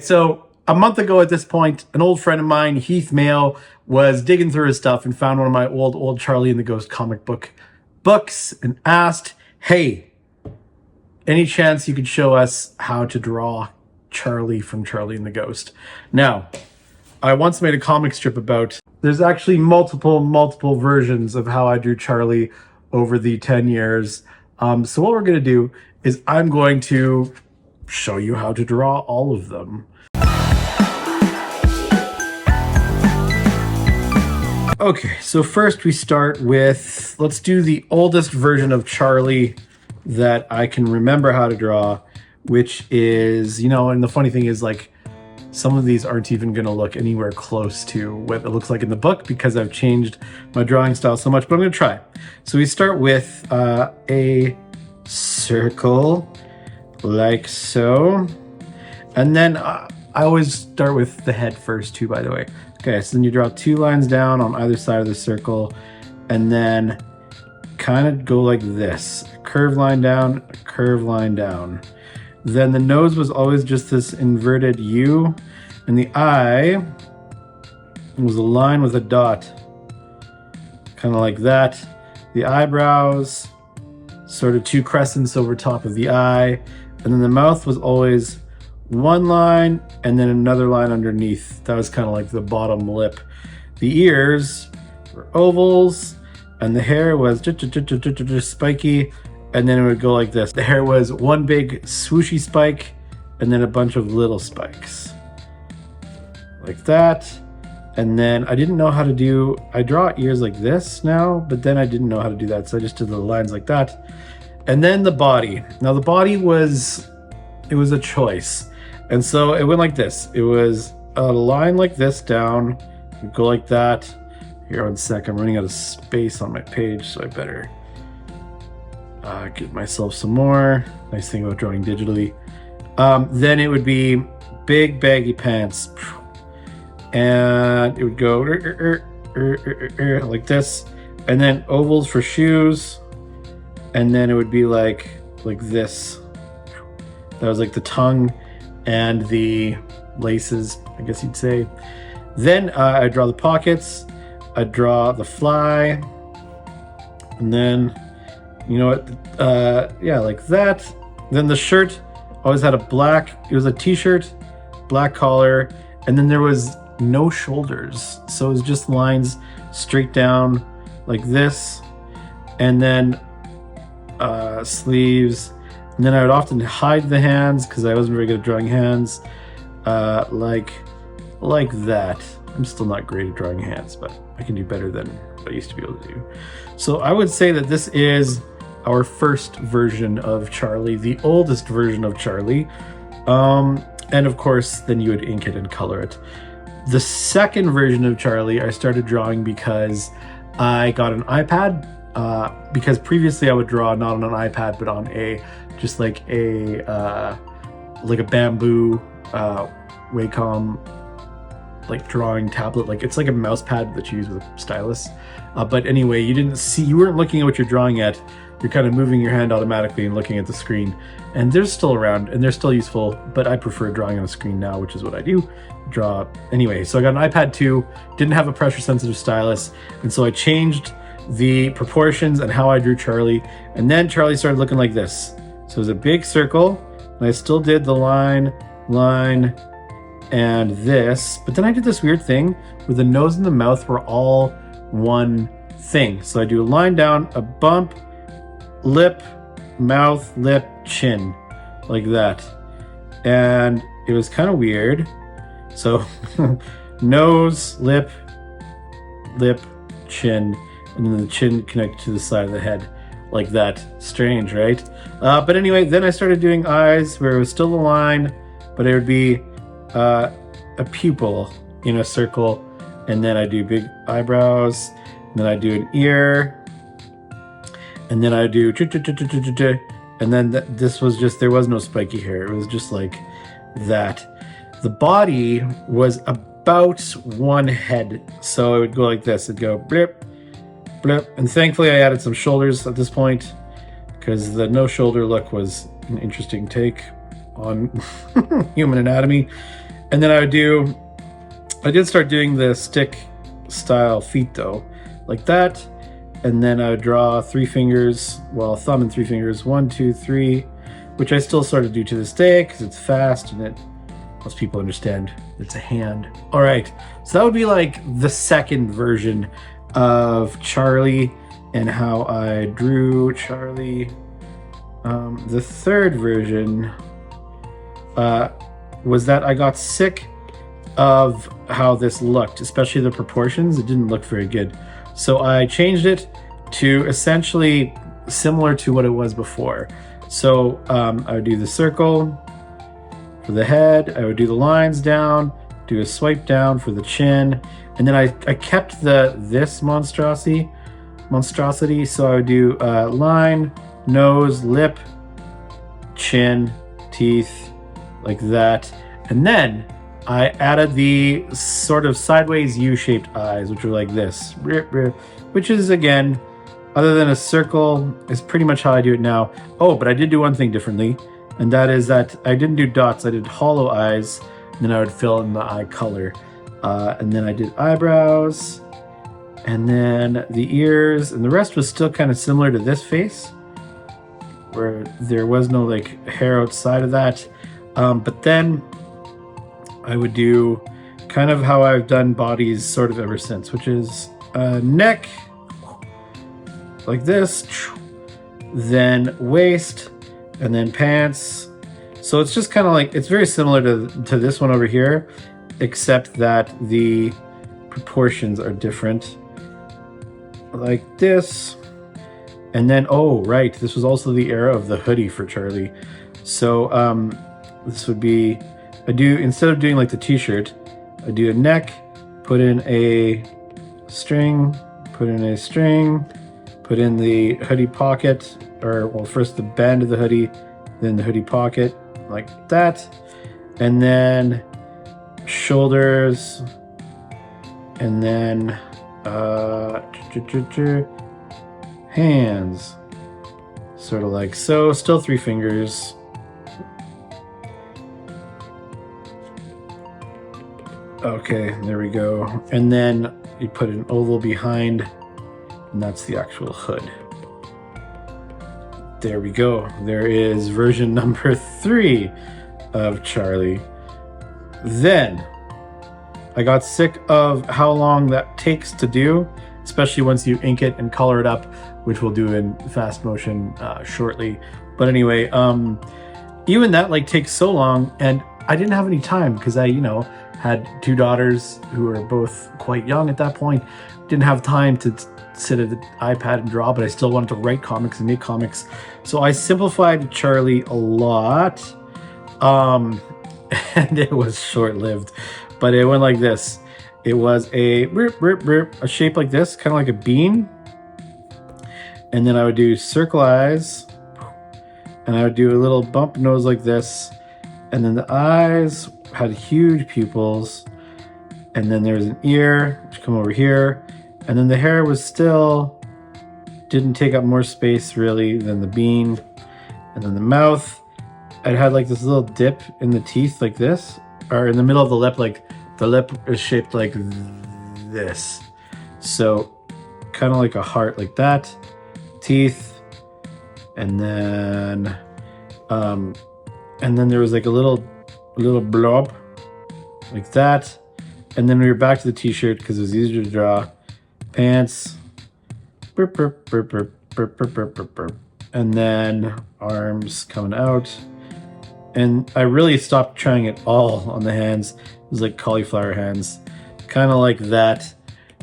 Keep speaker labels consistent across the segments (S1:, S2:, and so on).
S1: So a month ago at this point, an old friend of mine, Heath Mayo, was digging through his stuff and found one of my old Charlie and the Ghost comic books and asked, hey, any chance you could show us how to draw Charlie from Charlie and the Ghost? Now, I once made a comic strip about, there's actually multiple versions of how I drew Charlie over the 10 years. So what we're going to do is I'm going to show you how to draw all of them. Okay, so first we start with, let's do the oldest version of Charlie that I can remember how to draw, which is, and the funny thing is, like, some of these aren't even going to look anywhere close to what it looks like in the book because I've changed my drawing style so much, but I'm going to try. So we start with a circle like so, and then I always start with the head first too, by the way. Okay, so then you draw 2 lines down on either side of the circle, and then kind of go like this. A curved line down, a curved line down. Then the nose was always just this inverted U, and the eye was a line with a dot, kind of like that. The eyebrows, sort of 2 crescents over top of the eye, and then the mouth was always 1 line and then another line underneath. That was kind of like the bottom lip. The ears were ovals, and the hair was just spiky, and then it would go like this. The hair was 1 big swooshy spike and then a bunch of little spikes like that. And then I didn't know how to do, I draw ears like this now, but then I didn't know how to do that, so I just did the lines like that. And then the body. Now the body was, it was a choice. And so it went like this. It was a line like this down, it'd go like that. Here, 1 sec, I'm running out of space on my page, so I better give myself some more. Nice thing about drawing digitally. Then it would be big baggy pants, and it would go like this, and then ovals for shoes, and then it would be like this. That was like the tongue and the laces, I guess you'd say. Then I draw the pockets, I draw the fly, and then, yeah, like that. Then the shirt always had it was a t-shirt, black collar, and then there was no shoulders. So it was just lines straight down like this, and then sleeves. And then I would often hide the hands because I wasn't very good at drawing hands, like that. I'm still not great at drawing hands, but I can do better than what I used to be able to do. So I would say that this is our first version of Charlie, the oldest version of Charlie. And of course, then you would ink it and color it. The second version of Charlie I started drawing because I got an iPad, because previously I would draw not on an iPad, but on just like a bamboo Wacom like drawing tablet. Like, it's like a mouse pad that you use with a stylus. But anyway, you weren't looking at what you're drawing at. You're kind of moving your hand automatically and looking at the screen. And they're still around and they're still useful, but I prefer drawing on a screen now, which is what I do. Draw anyway. So I got an iPad 2, didn't have a pressure sensitive stylus, and so I changed the proportions and how I drew Charlie, and then Charlie started looking like this. So it was a big circle, and I still did the line, and this, but then I did this weird thing where the nose and the mouth were all one thing. So I do a line down, a bump, lip, mouth, lip, chin, like that. And it was kind of weird. So nose, lip, chin, and then the chin connected to the side of the head like that. Strange, right? But anyway, then I started doing eyes where it was still a line, but it would be a pupil in a circle, and then I do big eyebrows, and then I do an ear, and then I do and then this was just, there was no spiky hair, it was just like that. The body was about 1 head, so it would go like this. It'd go blip, blip, and thankfully I added some shoulders at this point because the no shoulder look was an interesting take on human anatomy. And then I did start doing the stick style feet though, like that. And then I would draw 3 fingers, well, thumb and 3 fingers, 1, 2, 3, which I still sort of do to this day because it's fast and most people understand it's a hand. All right, so that would be like the second version of Charlie and how I drew Charlie. The third version was that I got sick of how this looked, especially the proportions. It didn't look very good. So I changed it to essentially similar to what it was before. So I would do the circle for the head, I would do the lines down, do a swipe down for the chin, and then I kept this monstrosity. So I would do line, nose, lip, chin, teeth, like that. And then I added the sort of sideways U-shaped eyes, which are like this, which is, again, other than a circle, is pretty much how I do it now. Oh, but I did do one thing differently, and that is that I didn't do dots, I did hollow eyes, and then I would fill in the eye color. And then I did eyebrows, and then the ears, and the rest was still kind of similar to this face, where there was no like hair outside of that. But then I would do kind of how I've done bodies sort of ever since, which is neck, like this, then waist, and then pants. So it's just kind of like, it's very similar to this one over here, except that the proportions are different, like this. And then, oh, right, this was also the era of the hoodie for Charlie. So this would be, instead of doing like the t-shirt, I do a neck, put in a string, put in the hoodie pocket, or well, first the band of the hoodie, then the hoodie pocket, like that. And then shoulders, and then hands, sort of like so, still 3 fingers. Okay, there we go. And then you put an oval behind, and that's the actual hood. There we go. There is version number 3 of Charlie. Then I got sick of how long that takes to do, especially once you ink it and color it up, which we'll do in fast motion shortly. But anyway, even that like takes so long, and I didn't have any time because I, had 2 daughters who were both quite young at that point. Didn't have time to sit at the iPad and draw, but I still wanted to write comics and make comics. So I simplified Charlie a lot, and it was short-lived, but it went like this. It was a shape like this, kind of like a bean. And then I would do circle eyes, and I would do a little bump nose like this. And then the eyes had huge pupils. And then there's an ear, which come over here. And then the hair was still, didn't take up more space really than the bean. And then the mouth, it had like this little dip in the teeth like this, or in the middle of the lip, like the lip is shaped like this. So kind of like a heart like that. Teeth, and then there was like a little blob like that. And then we were back to the t-shirt because it was easier to draw. Pants, and then arms coming out. And I really stopped trying it all on the hands. It was like cauliflower hands, kind of like that.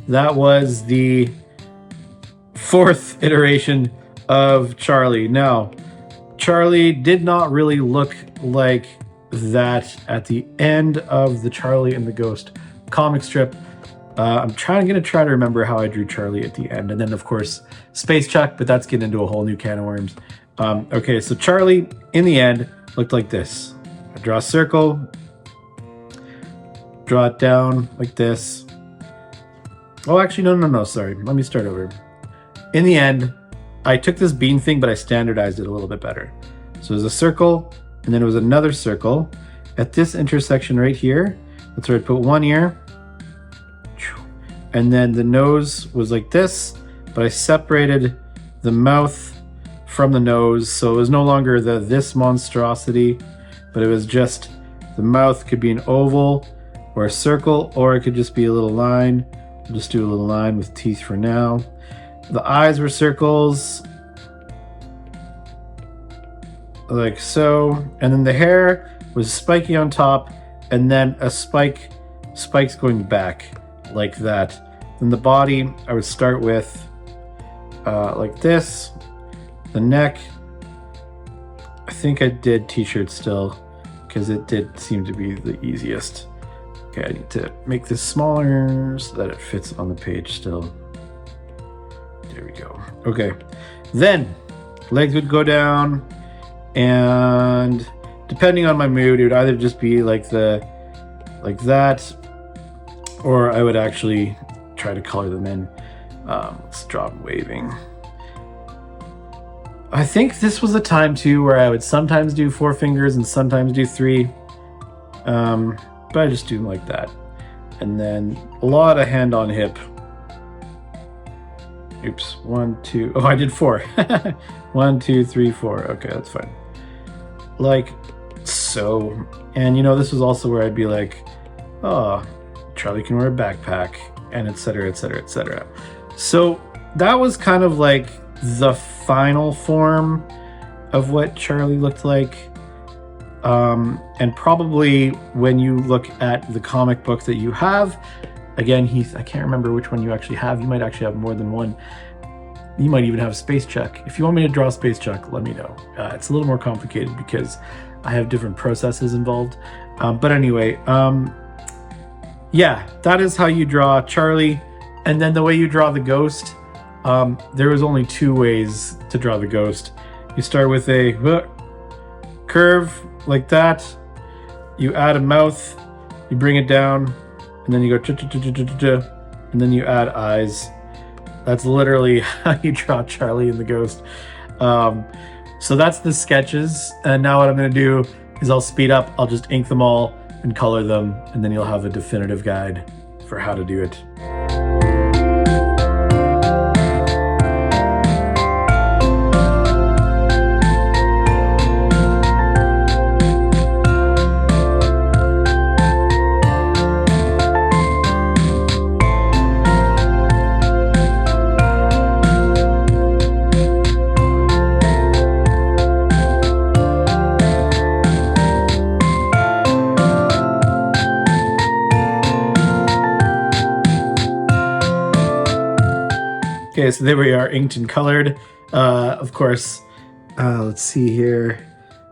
S1: That was the 4th iteration of Charlie. Now, Charlie did not really look like that at the end of the Charlie and the Ghost comic strip. I'm gonna try to remember how I drew Charlie at the end, and then of course Space Chuck, but that's getting into a whole new can of worms. Okay, so Charlie in the end looked like this. I draw a circle, draw it down like this. Oh, actually, no, sorry. Let me start over. In the end, I took this bean thing, but I standardized it a little bit better. So it was a circle, and then it was another circle, at this intersection right here, that's where I'd put one ear. And then the nose was like this, but I separated the mouth from the nose, so it was no longer this monstrosity, but it was just the mouth could be an oval or a circle, or it could just be a little line. I'll just do a little line with teeth for now. The eyes were circles, like so, and then the hair was spiky on top, and then a spikes going back like that. Then the body, I would start with like this. The neck, I think I did t-shirt still because it did seem to be the easiest. Okay, I need to make this smaller so that it fits on the page still. There we go. Okay, then legs would go down, and depending on my mood, it would either just be like that, or I would actually try to color them in. Let's draw them waving. I think this was a time too where I would sometimes do 4 fingers and sometimes do 3, but I just do them like that. And then a lot of hand on hip. Oops, 1, 2, oh, I did 4. 1, 2, 3, 4. Okay, that's fine. Like so. And you know, this was also where I'd be like, oh, Charlie can wear a backpack, and etc, etc, etc. So that was kind of like the final form of what Charlie looked like. And probably when you look at the comic book that you have, again, Heath, I can't remember which one you actually have. You might actually have more than one. You might even have Space Chuck. If you want me to draw Space Chuck, let me know. It's a little more complicated because I have different processes involved. But anyway, yeah, that is how you draw Charlie. And then the way you draw the ghost, there was only 2 ways to draw the ghost. You start with a curve like that. You add a mouth, you bring it down, and then you go and then you add eyes. That's literally how you draw Charlie and the ghost. So that's the sketches. And now what I'm going to do is I'll speed up. I'll just ink them all and color them, and then you'll have a definitive guide for how to do it. Okay, so there we are, inked and colored. Of course, let's see here.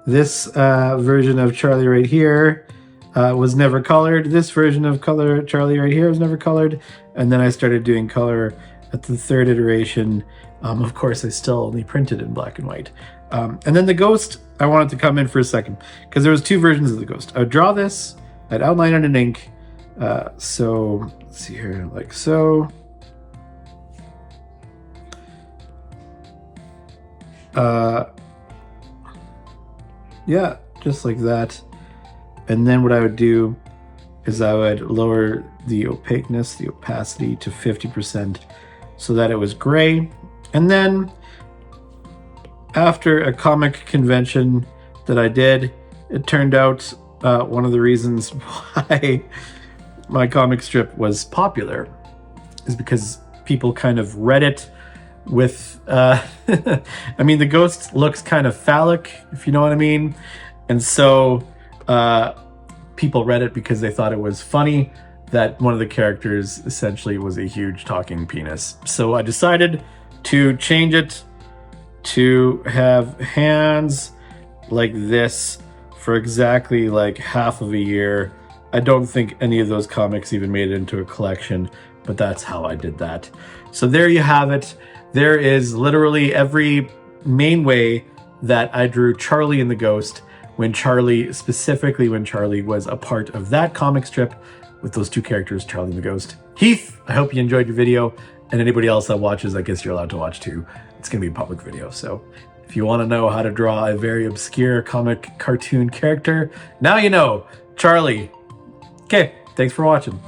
S1: This version of Charlie right here was never colored. This version of Charlie right here was never colored. And then I started doing color at the 3rd iteration. Of course, I still only printed in black and white. And then the ghost, I wanted to come in for a second because there was 2 versions of the ghost. I would draw this, I'd outline it in ink. So let's see here, like so. Yeah, just like that. And then what I would do is I would lower the opaqueness, the opacity to 50% so that it was gray. And then after a comic convention that I did, it turned out one of the reasons why my comic strip was popular is because people kind of read it with I mean, the ghost looks kind of phallic, if you know what I mean, and so people read it because they thought it was funny that one of the characters essentially was a huge talking penis. So I decided to change it to have hands like this for exactly like half of a year. I don't think any of those comics even made it into a collection, but that's how I did that. So there you have it. There is literally every main way that I drew Charlie and the Ghost specifically when Charlie was a part of that comic strip with those 2 characters, Charlie and the Ghost. Heath, I hope you enjoyed your video, and anybody else that watches, I guess you're allowed to watch too. It's gonna be a public video. So If you want to know how to draw a very obscure comic cartoon character, now you know. Charlie. Okay, thanks for watching.